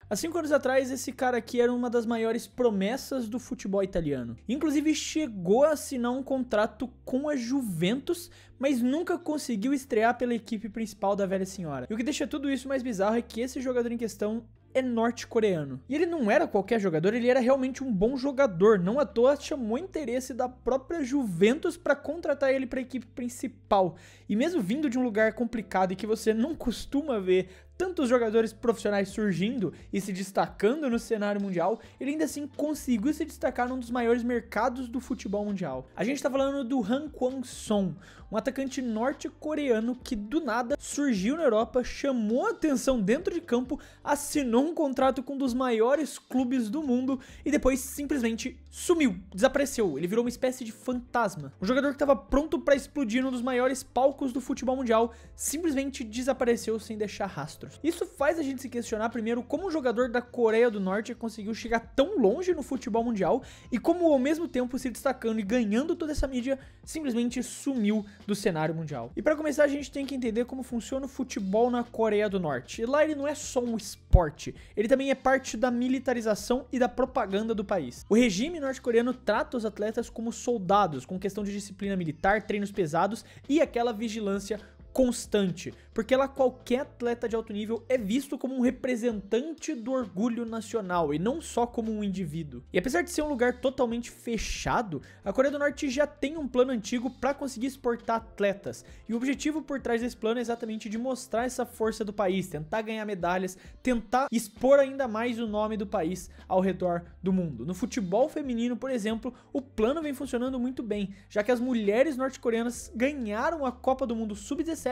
Há 5 anos atrás, esse cara aqui era uma das maiores promessas do futebol italiano. Inclusive chegou a assinar um contrato com a Juventus, mas nunca conseguiu estrear pela equipe principal da velha senhora. E o que deixa tudo isso mais bizarro é que esse jogador em questão é norte-coreano. E ele não era qualquer jogador, ele era realmente um bom jogador. Não à toa chamou interesse da própria Juventus para contratar ele para a equipe principal. E mesmo vindo de um lugar complicado e que você não costuma ver tantos jogadores profissionais surgindo e se destacando no cenário mundial, ele ainda assim conseguiu se destacar num dos maiores mercados do futebol mundial. A gente tá falando do Han Kwang-song, um atacante norte-coreano que do nada surgiu na Europa, chamou a atenção dentro de campo, assinou um contrato com um dos maiores clubes do mundo e depois simplesmente sumiu, desapareceu. Ele virou uma espécie de fantasma. Um jogador que estava pronto para explodir num dos maiores palcos do futebol mundial simplesmente desapareceu sem deixar rastro. Isso faz a gente se questionar primeiro como um jogador da Coreia do Norte conseguiu chegar tão longe no futebol mundial e como ao mesmo tempo se destacando e ganhando toda essa mídia, simplesmente sumiu do cenário mundial. E para começar a gente tem que entender como funciona o futebol na Coreia do Norte. E lá ele não é só um esporte, ele também é parte da militarização e da propaganda do país. O regime norte-coreano trata os atletas como soldados, com questão de disciplina militar, treinos pesados e aquela vigilância constante, porque lá qualquer atleta de alto nível é visto como um representante do orgulho nacional e não só como um indivíduo. E apesar de ser um lugar totalmente fechado, a Coreia do Norte já tem um plano antigo para conseguir exportar atletas. E o objetivo por trás desse plano é exatamente de mostrar essa força do país, tentar ganhar medalhas, tentar expor ainda mais o nome do país ao redor do mundo. No futebol feminino, por exemplo, o plano vem funcionando muito bem, já que as mulheres norte-coreanas ganharam a Copa do Mundo Sub-17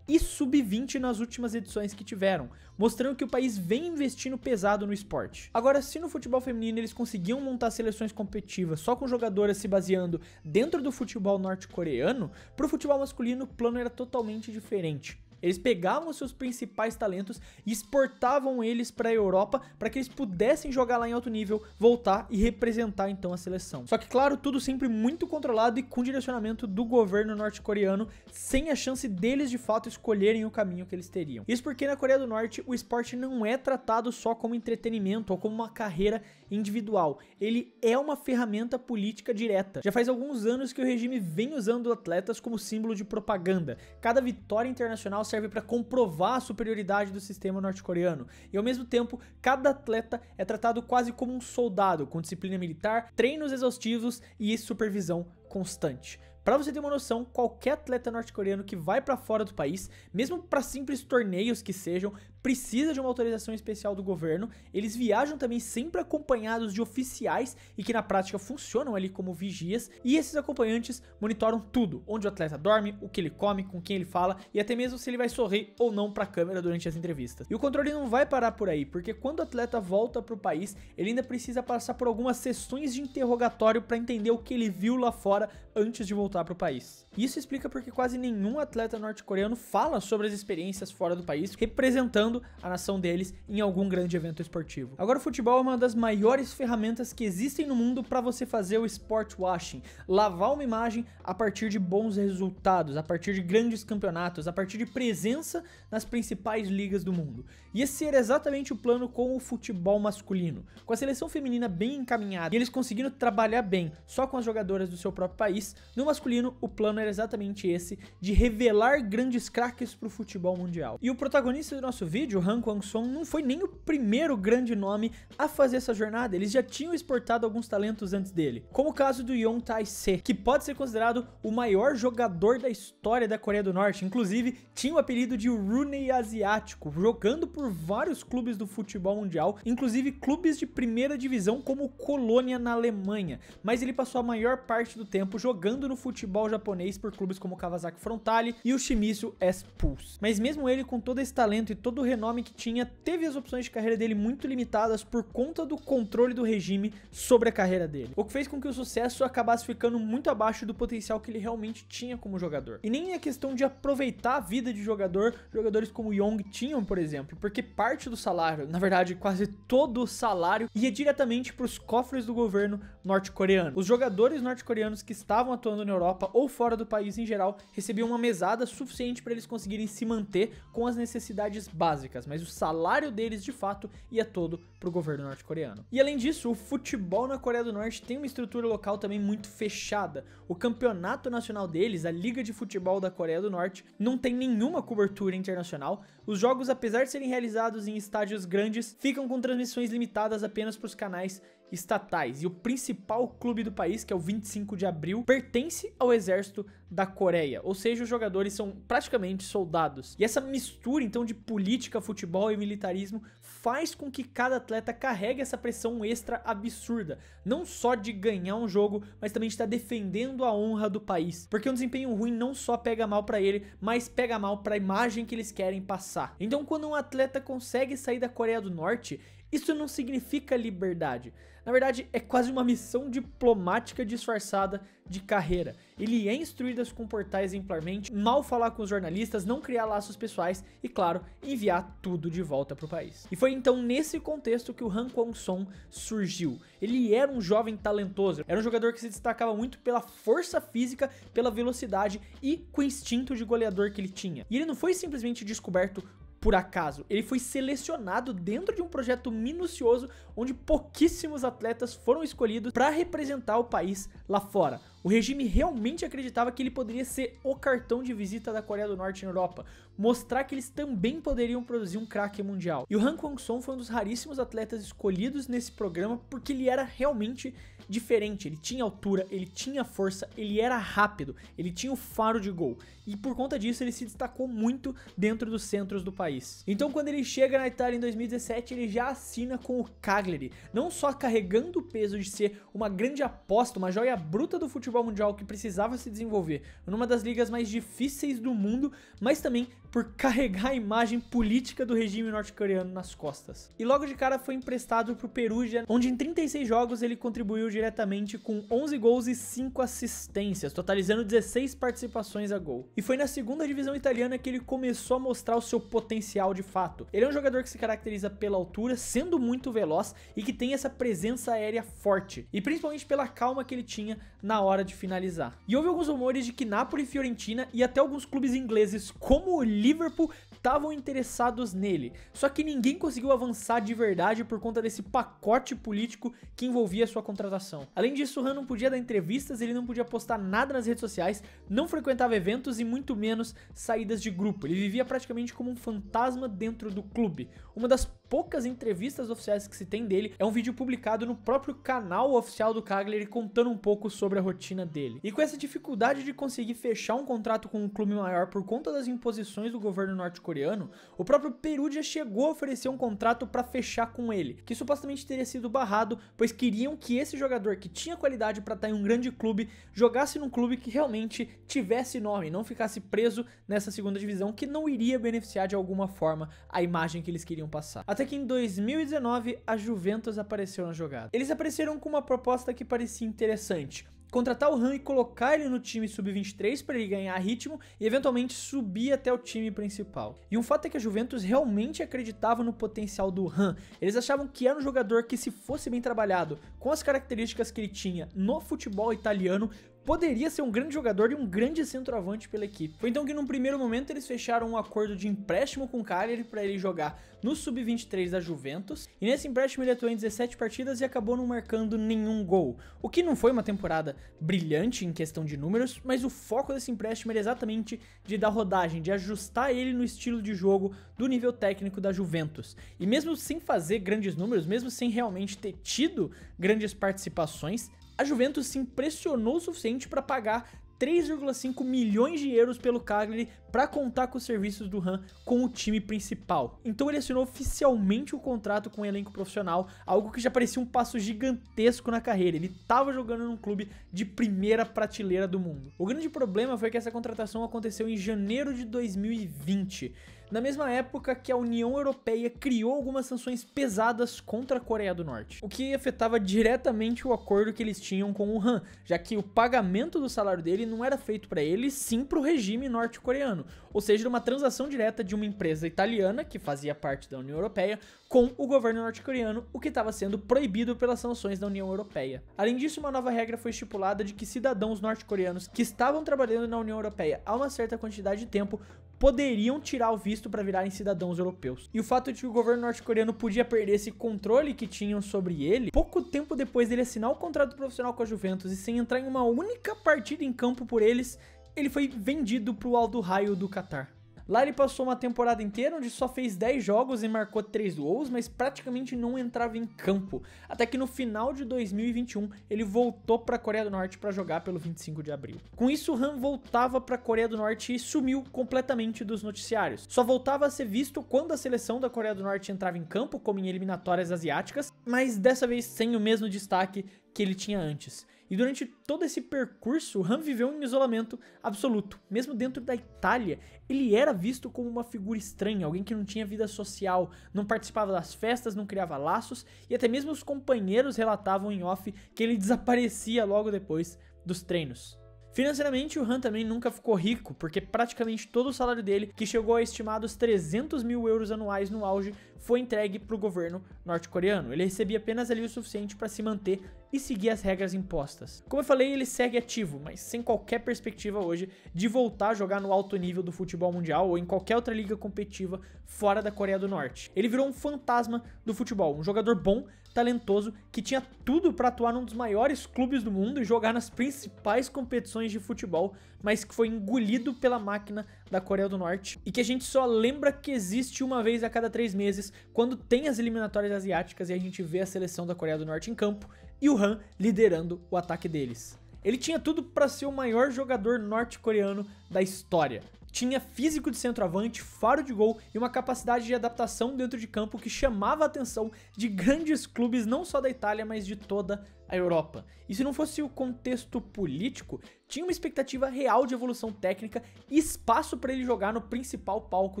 e Sub-20 nas últimas edições que tiveram, mostrando que o país vem investindo pesado no esporte. Agora, se no futebol feminino eles conseguiam montar seleções competitivas só com jogadoras se baseando dentro do futebol norte-coreano, pro futebol masculino o plano era totalmente diferente. Eles pegavam os seus principais talentos e exportavam eles para a Europa para que eles pudessem jogar lá em alto nível, voltar e representar então a seleção. Só que claro, tudo sempre muito controlado e com direcionamento do governo norte-coreano, sem a chance deles de fato escolherem o caminho que eles teriam. Isso porque na Coreia do Norte o esporte não é tratado só como entretenimento ou como uma carreira individual. Ele é uma ferramenta política direta. Já faz alguns anos que o regime vem usando atletas como símbolo de propaganda. Cada vitória internacional serve para comprovar a superioridade do sistema norte-coreano. E ao mesmo tempo, cada atleta é tratado quase como um soldado, com disciplina militar, treinos exaustivos e supervisão constante. Para você ter uma noção, qualquer atleta norte-coreano que vai para fora do país, mesmo para simples torneios que sejam, precisa de uma autorização especial do governo. Eles viajam também sempre acompanhados de oficiais e que na prática funcionam ali como vigias, e esses acompanhantes monitoram tudo, onde o atleta dorme, o que ele come, com quem ele fala e até mesmo se ele vai sorrir ou não para a câmera durante as entrevistas. E o controle não vai parar por aí, porque quando o atleta volta para o país, ele ainda precisa passar por algumas sessões de interrogatório para entender o que ele viu lá fora antes de voltar para o país. Isso explica porque quase nenhum atleta norte-coreano fala sobre as experiências fora do país, representando a nação deles em algum grande evento esportivo. Agora, o futebol é uma das maiores ferramentas que existem no mundo para você fazer o sport washing, lavar uma imagem a partir de bons resultados, a partir de grandes campeonatos, a partir de presença nas principais ligas do mundo. E esse era exatamente o plano com o futebol masculino. Com a seleção feminina bem encaminhada e eles conseguindo trabalhar bem só com as jogadoras do seu próprio país, no masculino o plano era exatamente esse, de revelar grandes craques para o futebol mundial. E o protagonista do nosso vídeo, Han Kwang-song, não foi nem o primeiro grande nome a fazer essa jornada, eles já tinham exportado alguns talentos antes dele, como o caso do Young Tae-se, que pode ser considerado o maior jogador da história da Coreia do Norte, inclusive tinha o apelido de Rooney asiático, jogando por vários clubes do futebol mundial, inclusive clubes de primeira divisão como o Colônia na Alemanha, mas ele passou a maior parte do tempo jogando no futebol japonês por clubes como o Kawasaki Frontale e o Shimizu S-Pulse. Mas mesmo ele com todo esse talento e todo o renome que tinha, teve as opções de carreira dele muito limitadas por conta do controle do regime sobre a carreira dele, o que fez com que o sucesso acabasse ficando muito abaixo do potencial que ele realmente tinha como jogador. E nem é questão de aproveitar a vida de jogador, jogadores como Young tinham, por exemplo, porque parte do salário, na verdade quase todo o salário, ia diretamente para os cofres do governo norte-coreano. Os jogadores norte-coreanos que estavam atuando na Europa ou fora do país em geral recebiam uma mesada suficiente para eles conseguirem se manter com as necessidades básicas, mas o salário deles de fato ia todo pro governo norte-coreano. E além disso, o futebol na Coreia do Norte tem uma estrutura local também muito fechada. O campeonato nacional deles, a Liga de Futebol da Coreia do Norte, não tem nenhuma cobertura internacional. Os jogos, apesar de serem realizados em estádios grandes, ficam com transmissões limitadas apenas para os canais estatais, e o principal clube do país, que é o 25 de Abril, pertence ao exército da Coreia, ou seja, os jogadores são praticamente soldados. E essa mistura então de política, futebol e militarismo faz com que cada atleta carregue essa pressão extra absurda, não só de ganhar um jogo, mas também de estar defendendo a honra do país, porque um desempenho ruim não só pega mal pra ele, mas pega mal pra imagem que eles querem passar. Então quando um atleta consegue sair da Coreia do Norte, isso não significa liberdade. Na verdade, é quase uma missão diplomática disfarçada de carreira. Ele é instruído a se comportar exemplarmente, mal falar com os jornalistas, não criar laços pessoais e, claro, enviar tudo de volta para o país. E foi então nesse contexto que o Han Kwang-song surgiu. Ele era um jovem talentoso, era um jogador que se destacava muito pela força física, pela velocidade e com o instinto de goleador que ele tinha. E ele não foi simplesmente descoberto por acaso, ele foi selecionado dentro de um projeto minucioso onde pouquíssimos atletas foram escolhidos para representar o país lá fora. O regime realmente acreditava que ele poderia ser o cartão de visita da Coreia do Norte na Europa, mostrar que eles também poderiam produzir um craque mundial. E o Han Kwang-song foi um dos raríssimos atletas escolhidos nesse programa porque ele era realmente diferente. Ele tinha altura, ele tinha força, ele era rápido, ele tinha o faro de gol. E por conta disso ele se destacou muito dentro dos centros do país. Então quando ele chega na Itália em 2017, ele já assina com o Cagliari, não só carregando o peso de ser uma grande aposta, uma joia bruta do futebol mundial que precisava se desenvolver numa das ligas mais difíceis do mundo, mas também por carregar a imagem política do regime norte-coreano nas costas. E logo de cara foi emprestado pro Perugia, onde em 36 jogos ele contribuiu diretamente com 11 gols e 5 assistências, totalizando 16 participações a gol. E foi na segunda divisão italiana que ele começou a mostrar o seu potencial de fato. Ele é um jogador que se caracteriza pela altura, sendo muito veloz e que tem essa presença aérea forte, e principalmente pela calma que ele tinha na hora de finalizar. E houve alguns rumores de que Napoli, Fiorentina e até alguns clubes ingleses como o Liverpool estavam interessados nele, só que ninguém conseguiu avançar de verdade por conta desse pacote político que envolvia sua contratação. Além disso, o Han não podia dar entrevistas, ele não podia postar nada nas redes sociais, não frequentava eventos e muito menos saídas de grupo. Ele vivia praticamente como um fantasma dentro do clube. Uma das poucas entrevistas oficiais que se tem dele é um vídeo publicado no próprio canal oficial do Cagliari contando um pouco sobre a rotina dele. E com essa dificuldade de conseguir fechar um contrato com um clube maior por conta das imposições do governo norte-coreano, o próprio Perugia chegou a oferecer um contrato para fechar com ele, que supostamente teria sido barrado, pois queriam que esse jogador que tinha qualidade para estar em um grande clube jogasse num clube que realmente tivesse nome, não ficasse preso nessa segunda divisão que não iria beneficiar de alguma forma a imagem que eles queriam passar. Até que em 2019 a Juventus apareceu na jogada. Eles apareceram com uma proposta que parecia interessante: contratar o Han e colocar ele no time sub-23 para ele ganhar ritmo e eventualmente subir até o time principal. E um fato é que a Juventus realmente acreditava no potencial do Han. Eles achavam que era um jogador que, se fosse bem trabalhado, com as características que ele tinha no futebol italiano, poderia ser um grande jogador e um grande centroavante pela equipe. Foi então que num primeiro momento eles fecharam um acordo de empréstimo com o Cagliari para ele jogar no sub-23 da Juventus, e nesse empréstimo ele atuou em 17 partidas e acabou não marcando nenhum gol, o que não foi uma temporada brilhante em questão de números, mas o foco desse empréstimo era exatamente de dar rodagem, de ajustar ele no estilo de jogo do nível técnico da Juventus. E mesmo sem fazer grandes números, mesmo sem realmente ter tido grandes participações, a Juventus se impressionou o suficiente para pagar 3,5 milhões de euros pelo Cagliari para contar com os serviços do Han com o time principal. Então ele assinou oficialmente o contrato com o elenco profissional, algo que já parecia um passo gigantesco na carreira. Ele estava jogando num clube de primeira prateleira do mundo. O grande problema foi que essa contratação aconteceu em janeiro de 2020. na mesma época que a União Europeia criou algumas sanções pesadas contra a Coreia do Norte, o que afetava diretamente o acordo que eles tinham com o Han, já que o pagamento do salário dele não era feito para ele, sim para o regime norte-coreano, ou seja, uma transação direta de uma empresa italiana, que fazia parte da União Europeia, com o governo norte-coreano, o que estava sendo proibido pelas sanções da União Europeia. Além disso, uma nova regra foi estipulada de que cidadãos norte-coreanos que estavam trabalhando na União Europeia há uma certa quantidade de tempo poderiam tirar o visto para virarem cidadãos europeus. E o fato de que o governo norte-coreano podia perder esse controle que tinham sobre ele, pouco tempo depois dele assinar o contrato profissional com a Juventus e sem entrar em uma única partida em campo por eles, ele foi vendido para o Al Duhail do Catar. Lá ele passou uma temporada inteira onde só fez 10 jogos e marcou 3 gols, mas praticamente não entrava em campo. Até que no final de 2021 ele voltou para a Coreia do Norte para jogar pelo 25 de abril. Com isso, o Han voltava para a Coreia do Norte e sumiu completamente dos noticiários. Só voltava a ser visto quando a seleção da Coreia do Norte entrava em campo, como em eliminatórias asiáticas, mas dessa vez sem o mesmo destaque que ele tinha antes. E durante todo esse percurso, Han viveu em isolamento absoluto. Mesmo dentro da Itália, ele era visto como uma figura estranha, alguém que não tinha vida social, não participava das festas, não criava laços, e até mesmo os companheiros relatavam em off que ele desaparecia logo depois dos treinos. Financeiramente, o Han também nunca ficou rico, porque praticamente todo o salário dele, que chegou a estimados 300 mil euros anuais no auge, foi entregue para o governo norte-coreano. Ele recebia apenas ali o suficiente para se manter e seguir as regras impostas. Como eu falei, ele segue ativo, mas sem qualquer perspectiva hoje de voltar a jogar no alto nível do futebol mundial ou em qualquer outra liga competitiva fora da Coreia do Norte. Ele virou um fantasma do futebol, um jogador bom, talentoso, que tinha tudo para atuar num dos maiores clubes do mundo e jogar nas principais competições de futebol, mas que foi engolido pela máquina da Coreia do Norte e que a gente só lembra que existe uma vez a cada 3 meses, quando tem as eliminatórias asiáticas e a gente vê a seleção da Coreia do Norte em campo e o Han liderando o ataque deles. Ele tinha tudo para ser o maior jogador norte-coreano da história. Tinha físico de centroavante, faro de gol e uma capacidade de adaptação dentro de campo que chamava a atenção de grandes clubes não só da Itália, mas de toda a Europa. E se não fosse o contexto político, tinha uma expectativa real de evolução técnica e espaço para ele jogar no principal palco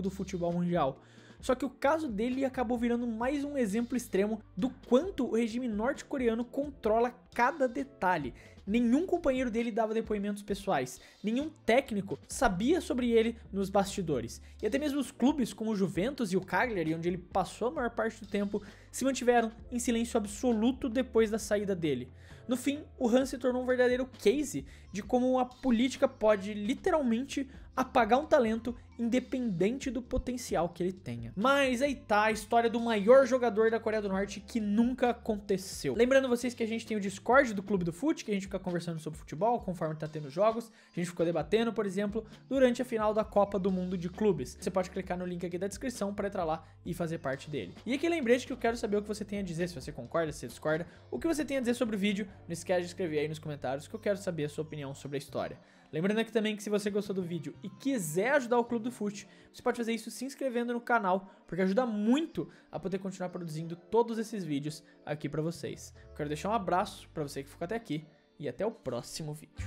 do futebol mundial. Só que o caso dele acabou virando mais um exemplo extremo do quanto o regime norte-coreano controla cada detalhe. Nenhum companheiro dele dava depoimentos pessoais, nenhum técnico sabia sobre ele nos bastidores. E até mesmo os clubes como o Juventus e o Cagliari, onde ele passou a maior parte do tempo, se mantiveram em silêncio absoluto depois da saída dele. No fim, o Han se tornou um verdadeiro case de como a política pode literalmente apagar um talento independente do potencial que ele tenha. Mas aí tá a história do maior jogador da Coreia do Norte que nunca aconteceu. Lembrando vocês que a gente tem o Discord do Clube do Fute, que a gente fica conversando sobre futebol conforme tá tendo jogos. A gente ficou debatendo, por exemplo, durante a final da Copa do Mundo de Clubes. Você pode clicar no link aqui da descrição para entrar lá e fazer parte dele. E aqui lembrete que eu quero saber o que você tem a dizer, se você concorda, se você discorda, o que você tem a dizer sobre o vídeo. Não esquece de escrever aí nos comentários que eu quero saber a sua opinião sobre a história. Lembrando aqui também que se você gostou do vídeo e quiser ajudar o Clube do Fute, você pode fazer isso se inscrevendo no canal, porque ajuda muito a poder continuar produzindo todos esses vídeos aqui pra vocês. Quero deixar um abraço pra você que ficou até aqui e até o próximo vídeo.